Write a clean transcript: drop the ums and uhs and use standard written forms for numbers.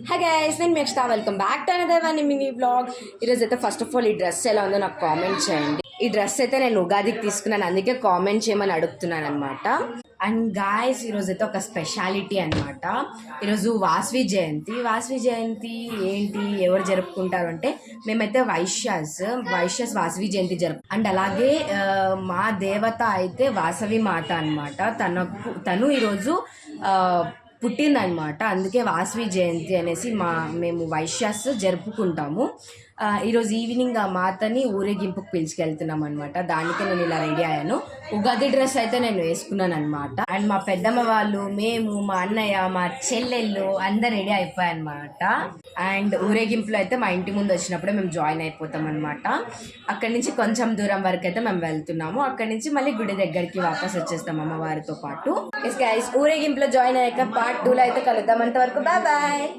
Hi guys, నేను మీ Akshita. Welcome back to another one mini vlog. ఈరోజు అయితే ఫస్ట్ ఆఫ్ ఆల్ ఈ డ్రెస్ ఎలా ఉందో నాకు కామెంట్ చేయండి. ఈ డ్రెస్ అయితే నేను ఉగాదికి తీసుకున్నాను, అందుకే కామెంట్ చేయమని అడుగుతున్నాను అనమాట. అండ్ గాయస్, ఈరోజు అయితే ఒక స్పెషాలిటీ అనమాట. ఈరోజు వాసవి జయంతి. వాసవి జయంతి ఏంటి, ఎవరు జరుపుకుంటారు అంటే మేమైతే వైశ్యాస్ వాసవి జయంతి అండ్ అలాగే మా దేవత అయితే వాసవి మాత అనమాట. తను ఈరోజు పుట్టిందనమాట. అందుకే వాసవి జయంతి అనేసి మేము వైశ్యాస్ జరుపుకుంటాము. ఈరోజు ఈవినింగ్ ఆ మాతని ఊరేగింపుకు పిలుచుకెళ్తున్నాం అనమాట. దానికే నేను ఇలా రెడీ అయ్యాను. ఉగాది డ్రెస్ అయితే నేను వేసుకున్నాను అనమాట. అండ్ మా పెద్దమ్మ వాళ్ళు, మేము, మా అన్నయ్య, మా చెల్లెళ్ళు అందరు రెడీ అయిపోయాయన్నమాట. అండ్ ఊరేగింపులో అయితే మా ఇంటి ముందు వచ్చినప్పుడే మేము జాయిన్ అయిపోతాం అనమాట. అక్కడి నుంచి కొంచెం దూరం వరకు అయితే మేము వెళ్తున్నాము. అక్కడి నుంచి మళ్ళీ గుడి దగ్గరికి వాపస్ వచ్చేస్తాం అమ్మవారితో పాటు. ఊరేగింపులో జాయిన్ అయ్యాక పార్ట్ 2లో అయితే కలుద్దాం. అంతవరకు బాయ్ బాయ్.